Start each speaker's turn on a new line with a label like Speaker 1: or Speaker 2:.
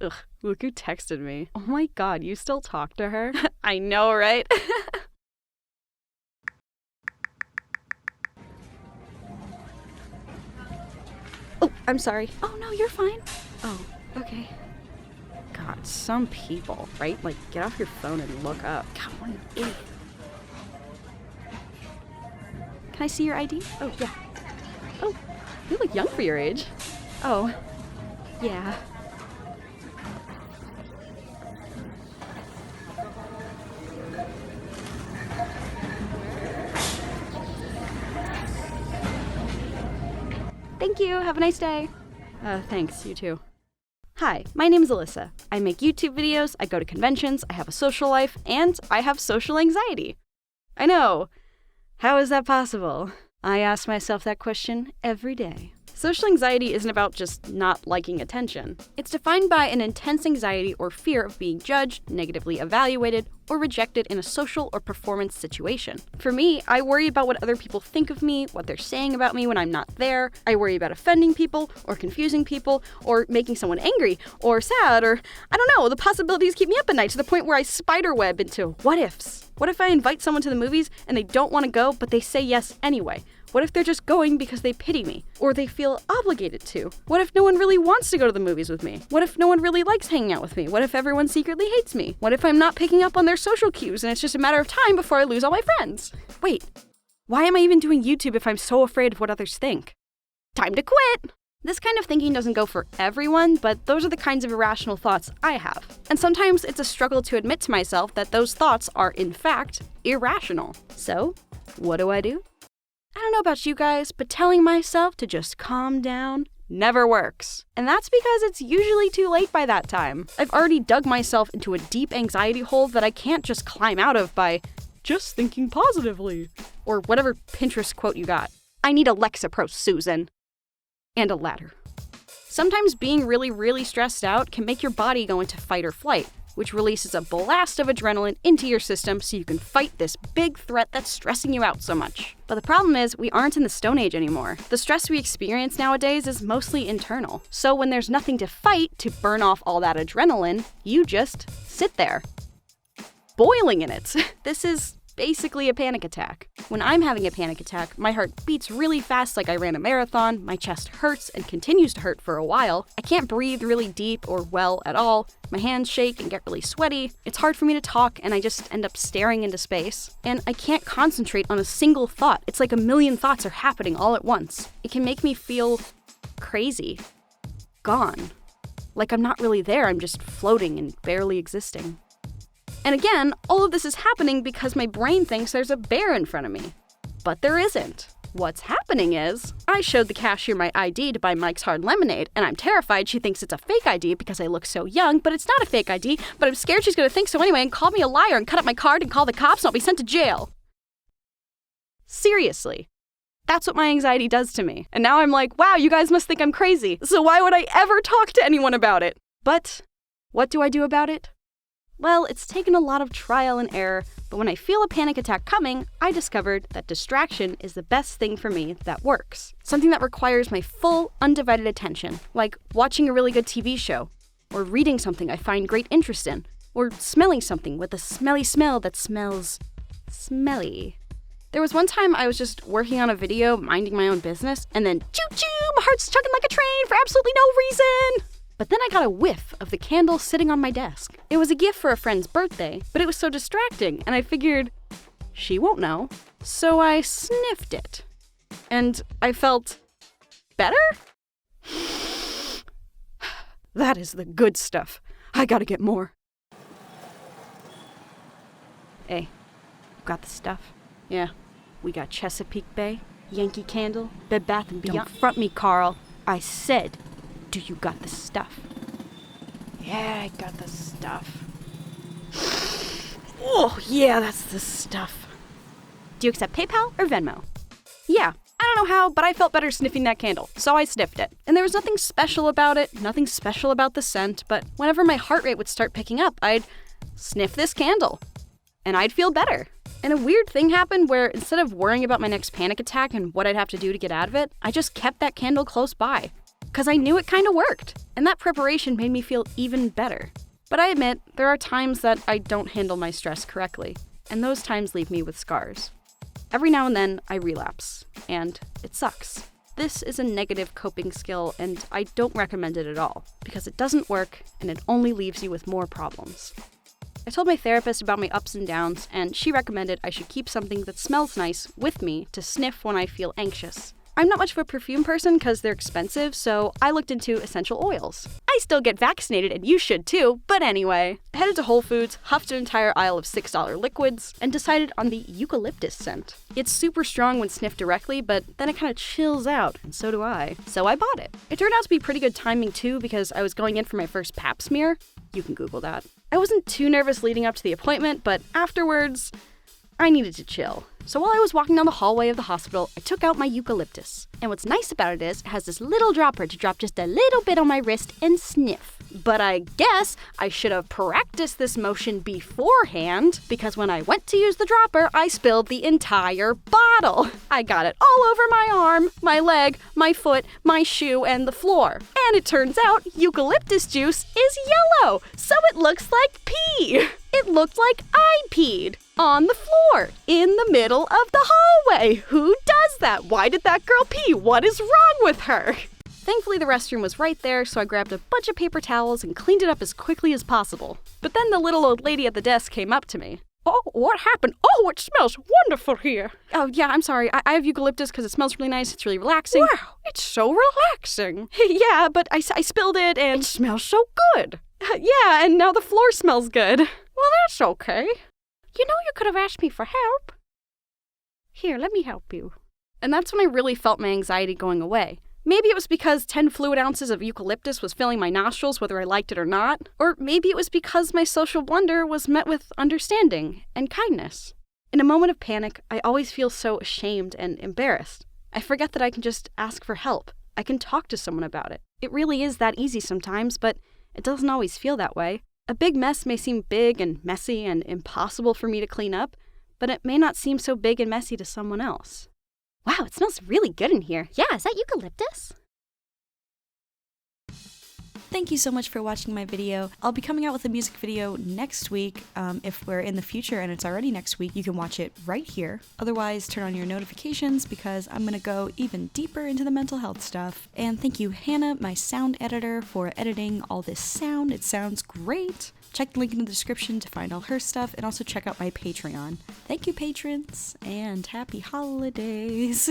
Speaker 1: Ugh, look who texted me. Oh my god, you still talk to her? I know, right? Oh, I'm sorry. Oh no, you're fine. Oh, okay. God, some people, right? Like, get off your phone and look up. God, what an idiot. Can I see your ID? Oh, yeah. Oh, you look young for your age. Oh, yeah. Thank you. Have a nice day. Thanks. You too. Hi, my name is Alyssa. I make YouTube videos, I go to conventions, I have a social life, and I have social anxiety. I know. How is that possible? I ask myself that question every day. Social anxiety isn't about just not liking attention. It's defined by an intense anxiety or fear of being judged, negatively evaluated, or rejected in a social or performance situation. For me, I worry about what other people think of me, what they're saying about me when I'm not there. I worry about offending people, or confusing people, or making someone angry, or sad, or I don't know, the possibilities keep me up at night to the point where I spiderweb into what ifs. What if I invite someone to the movies and they don't want to go, but they say yes anyway? What if they're just going because they pity me? Or they feel obligated to? What if no one really wants to go to the movies with me? What if no one really likes hanging out with me? What if everyone secretly hates me? What if I'm not picking up on their social cues and it's just a matter of time before I lose all my friends? Wait, why am I even doing YouTube if I'm so afraid of what others think? Time to quit! This kind of thinking doesn't go for everyone, but those are the kinds of irrational thoughts I have. And sometimes it's a struggle to admit to myself that those thoughts are, in fact, irrational. So, what do? I don't know about you guys, but telling myself to just calm down never works. And that's because it's usually too late by that time. I've already dug myself into a deep anxiety hole that I can't just climb out of by just thinking positively, or whatever Pinterest quote you got. I need a Lexapro, Susan. And a ladder. Sometimes being really, really stressed out can make your body go into fight or flight, which releases a blast of adrenaline into your system so you can fight this big threat that's stressing you out so much. But the problem is, we aren't in the Stone Age anymore. The stress we experience nowadays is mostly internal. So when there's nothing to fight to burn off all that adrenaline, you just sit there, boiling in it. This is basically a panic attack. When I'm having a panic attack, my heart beats really fast like I ran a marathon, my chest hurts and continues to hurt for a while, I can't breathe really deep or well at all, my hands shake and get really sweaty, it's hard for me to talk and I just end up staring into space, and I can't concentrate on a single thought. It's like a million thoughts are happening all at once. It can make me feel crazy, gone, like I'm not really there, I'm just floating and barely existing. And again, all of this is happening because my brain thinks there's a bear in front of me. But there isn't. What's happening is, I showed the cashier my ID to buy Mike's Hard Lemonade, and I'm terrified she thinks it's a fake ID because I look so young, but it's not a fake ID, but I'm scared she's gonna think so anyway and call me a liar and cut up my card and call the cops and I'll be sent to jail. Seriously. That's what my anxiety does to me. And now I'm like, wow, you guys must think I'm crazy, so why would I ever talk to anyone about it? But what do I do about it? Well, it's taken a lot of trial and error, but when I feel a panic attack coming, I discovered that distraction is the best thing for me that works. Something that requires my full, undivided attention, like watching a really good TV show, or reading something I find great interest in, or smelling something with a smelly smell that smells smelly. There was one time I was just working on a video, minding my own business, and then choo-choo, my heart's chugging like a train for absolutely no reason! But then I got a whiff of the candle sitting on my desk. It was a gift for a friend's birthday, but it was so distracting, and I figured, she won't know. So I sniffed it. And I felt better? That is the good stuff. I gotta get more. Hey, got the stuff? Yeah, we got Chesapeake Bay, Yankee Candle, Bed Bath & Beyond. Don't front me, Carl. I said, do you got the stuff? Yeah, I got the stuff. Oh, yeah, that's the stuff. Do you accept PayPal or Venmo? Yeah, I don't know how, but I felt better sniffing that candle, so I sniffed it. And there was nothing special about it, nothing special about the scent, but whenever my heart rate would start picking up, I'd sniff this candle, and I'd feel better. And a weird thing happened where instead of worrying about my next panic attack and what I'd have to do to get out of it, I just kept that candle close by. because I knew it kind of worked, and that preparation made me feel even better. But I admit, there are times that I don't handle my stress correctly, and those times leave me with scars. Every now and then, I relapse, and it sucks. This is a negative coping skill, and I don't recommend it at all, because it doesn't work, and it only leaves you with more problems. I told my therapist about my ups and downs, and she recommended I should keep something that smells nice with me to sniff when I feel anxious. I'm not much of a perfume person because they're expensive, so I looked into essential oils. I still get vaccinated, and you should too, but anyway. I headed to Whole Foods, huffed an entire aisle of $6 liquids, and decided on the eucalyptus scent. It's super strong when sniffed directly, but then it kind of chills out, and so do I. So I bought it. It turned out to be pretty good timing too, because I was going in for my first pap smear. You can Google that. I wasn't too nervous leading up to the appointment, but afterwards, I needed to chill. So while I was walking down the hallway of the hospital, I took out my eucalyptus. And what's nice about it is, it has this little dropper to drop just a little bit on my wrist and sniff. But I guess I should have practiced this motion beforehand, because when I went to use the dropper, I spilled the entire bottle. I got it all over my arm, my leg, my foot, my shoe, and the floor. And it turns out eucalyptus juice is yellow, so it looks like pee. It looked like I peed on the floor in the middle of the hallway. Who does that? Why did that girl pee? What is wrong with her? Thankfully, the restroom was right there, so I grabbed a bunch of paper towels and cleaned it up as quickly as possible. But then the little old lady at the desk came up to me. Oh, what happened? Oh, it smells wonderful here. Oh, yeah, I'm sorry. I have eucalyptus because it smells really nice. It's really relaxing. Wow, it's so relaxing. Yeah, but I spilled it and... It smells so good. Yeah, and now the floor smells good. Well, that's okay. You know you could have asked me for help. Here, let me help you. And that's when I really felt my anxiety going away. Maybe it was because 10 fluid ounces of eucalyptus was filling my nostrils whether I liked it or not. Or maybe it was because my social blunder was met with understanding and kindness. In a moment of panic, I always feel so ashamed and embarrassed. I forget that I can just ask for help. I can talk to someone about it. It really is that easy sometimes, but it doesn't always feel that way. A big mess may seem big and messy and impossible for me to clean up, but it may not seem so big and messy to someone else. Wow, it smells really good in here. Yeah, is that eucalyptus? Thank you so much for watching my video. I'll be coming out with a music video next week. If we're in the future and it's already next week, you can watch it right here. Otherwise, turn on your notifications because I'm gonna go even deeper into the mental health stuff. And thank you, Hannah, my sound editor, for editing all this sound. It sounds great. Check the link in the description to find all her stuff, and also check out my Patreon. Thank you, patrons, and happy holidays!